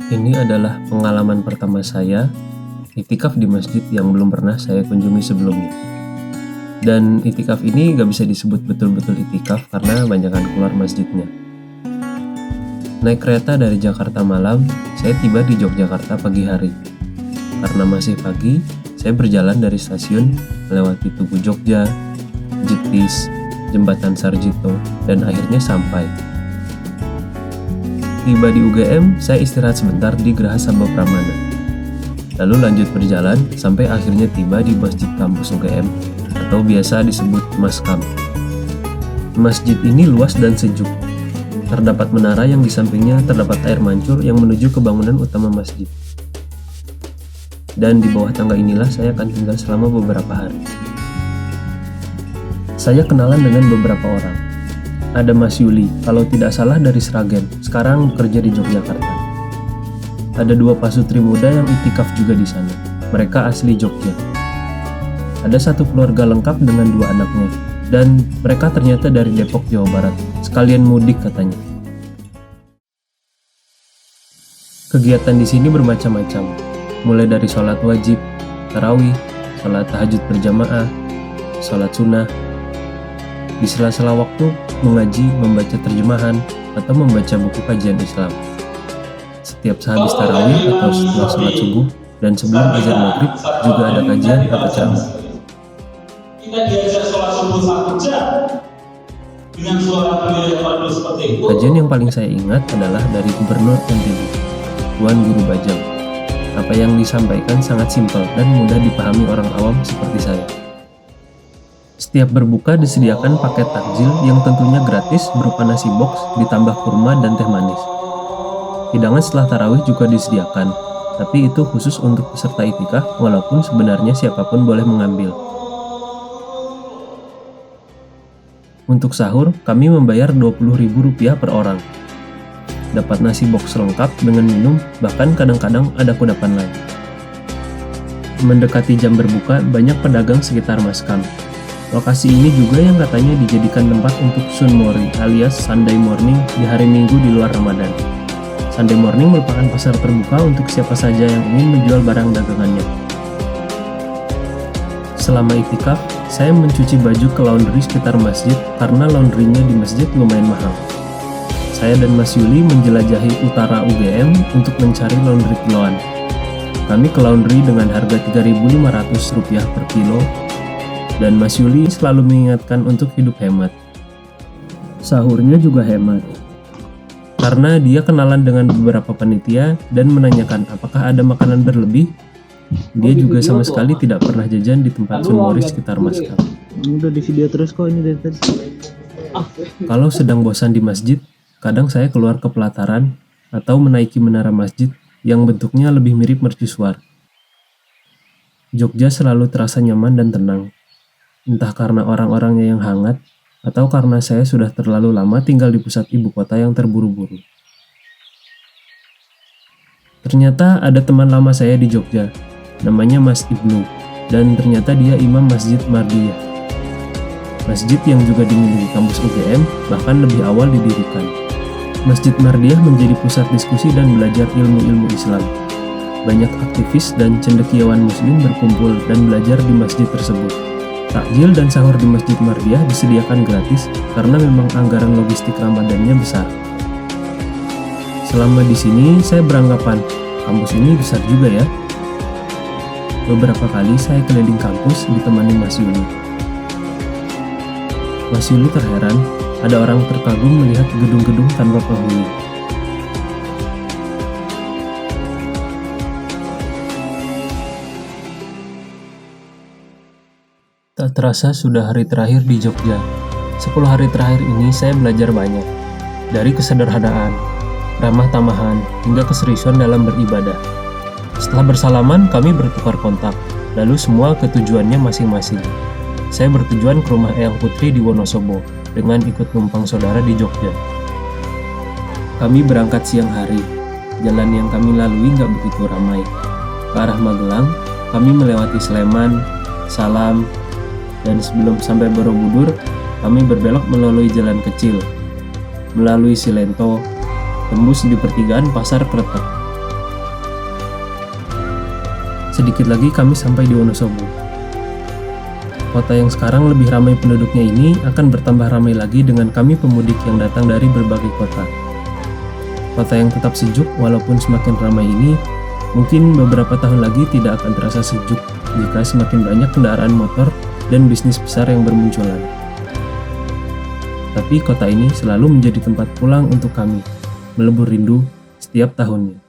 Ini adalah pengalaman pertama saya itikaf di masjid yang belum pernah saya kunjungi sebelumnya. Dan itikaf ini gak bisa disebut betul-betul itikaf karena banyakan keluar masjidnya. Naik kereta dari Jakarta malam, saya tiba di Yogyakarta pagi hari. Karena masih pagi, saya berjalan dari stasiun melewati Tugu Jogja, Jetis, Jembatan Sarjito, dan akhirnya sampai. Tiba di UGM, saya istirahat sebentar di Geraha Sabah Pramana. Lalu lanjut berjalan sampai akhirnya tiba di Masjid Kampus UGM atau biasa disebut Maskam. Masjid ini luas dan sejuk. Terdapat menara yang di sampingnya terdapat air mancur yang menuju ke bangunan utama masjid. Dan di bawah tangga inilah saya akan tinggal selama beberapa hari. Saya kenalan dengan beberapa orang. Ada Mas Yuli, kalau tidak salah dari Sragen, sekarang bekerja di Yogyakarta. Ada dua pasutri muda yang itikaf juga di sana. Mereka asli Jogja. Ada satu keluarga lengkap dengan dua anaknya, dan mereka ternyata dari Depok, Jawa Barat. Sekalian mudik katanya. Kegiatan di sini bermacam-macam, mulai dari sholat wajib, tarawih, sholat tahajud berjamaah, sholat sunnah. Di sela-sela waktu, mengaji, membaca terjemahan, atau membaca buku kajian Islam. Setiap sehabis tarawih atau setelah sholat subuh dan sebelum azan maghrib juga ada kajian atau ceramah. Kita diajar sholat subuh 1 jam dengan suara beliau yang seperti itu. Kajian yang paling saya ingat adalah dari Gubernur NTB, Tuan Guru Bajang. Apa yang disampaikan sangat simpel dan mudah dipahami orang awam seperti saya. Setiap berbuka disediakan paket takjil yang tentunya gratis berupa nasi box ditambah kurma dan teh manis. Hidangan setelah tarawih juga disediakan, tapi itu khusus untuk peserta itikaf walaupun sebenarnya siapapun boleh mengambil. Untuk sahur, kami membayar Rp20.000 per orang. Dapat nasi box lengkap dengan minum, bahkan kadang-kadang ada kudapan lain. Mendekati jam berbuka, banyak pedagang sekitar Maskam. Lokasi ini juga yang katanya dijadikan tempat untuk Sunmori alias Sunday Morning di hari Minggu di luar Ramadan. Sunday Morning merupakan pasar terbuka untuk siapa saja yang ingin menjual barang dagangannya. Selama itikaf, saya mencuci baju ke laundry sekitar masjid karena laundrynya di masjid lumayan mahal. Saya dan Mas Yuli menjelajahi utara UGM untuk mencari laundry kiloan. Kami ke laundry dengan harga Rp3.500 per kilo, dan Mas Yuli selalu mengingatkan untuk hidup hemat. Sahurnya juga hemat. Karena dia kenalan dengan beberapa panitia dan menanyakan apakah ada makanan berlebih, dia juga sama sekali tidak pernah jajan di tempat Sunmori sekitar Maskam. Udah di video terus kok ini dari tadi. Kalau sedang bosan di masjid, kadang saya keluar ke pelataran atau menaiki menara masjid yang bentuknya lebih mirip mercusuar. Jogja selalu terasa nyaman dan tenang. Entah karena orang-orangnya yang hangat, atau karena saya sudah terlalu lama tinggal di pusat ibu kota yang terburu-buru. Ternyata ada teman lama saya di Jogja, namanya Mas Ibnu, dan ternyata dia imam Masjid Mardiyah. Masjid yang juga dimiliki kampus UGM, bahkan lebih awal didirikan. Masjid Mardiyah menjadi pusat diskusi dan belajar ilmu-ilmu Islam. Banyak aktivis dan cendekiawan muslim berkumpul dan belajar di masjid tersebut. Takjil dan sahur di Masjid Mardiyah disediakan gratis karena memang anggaran logistik Ramadannya besar. Selama di sini, saya beranggapan kampus ini besar juga ya. Beberapa kali saya keliling kampus ditemani Mas Yuli. Mas Yuli terheran, ada orang terkagum melihat gedung-gedung tanpa penghuni. Tak terasa sudah hari terakhir di Jogja. 10 hari terakhir ini saya belajar banyak. Dari kesederhanaan, ramah tamahan, hingga keseriusan dalam beribadah. Setelah bersalaman, kami bertukar kontak. Lalu semua ke tujuannya masing-masing. Saya bertujuan ke rumah Eyang Putri di Wonosobo, dengan ikut numpang saudara di Jogja. Kami berangkat siang hari. Jalan yang kami lalui nggak begitu ramai. Ke arah Magelang, kami melewati Sleman, Salam, dan sebelum sampai Borobudur, kami berbelok melalui jalan kecil, melalui Silento, tembus di pertigaan Pasar Kretek. Sedikit lagi kami sampai di Wonosobo. Kota yang sekarang lebih ramai penduduknya ini akan bertambah ramai lagi dengan kami pemudik yang datang dari berbagai kota. Kota yang tetap sejuk walaupun semakin ramai ini, mungkin beberapa tahun lagi tidak akan terasa sejuk jika semakin banyak kendaraan motor dan bisnis besar yang bermunculan. Tapi kota ini selalu menjadi tempat pulang untuk kami, melebur rindu setiap tahunnya.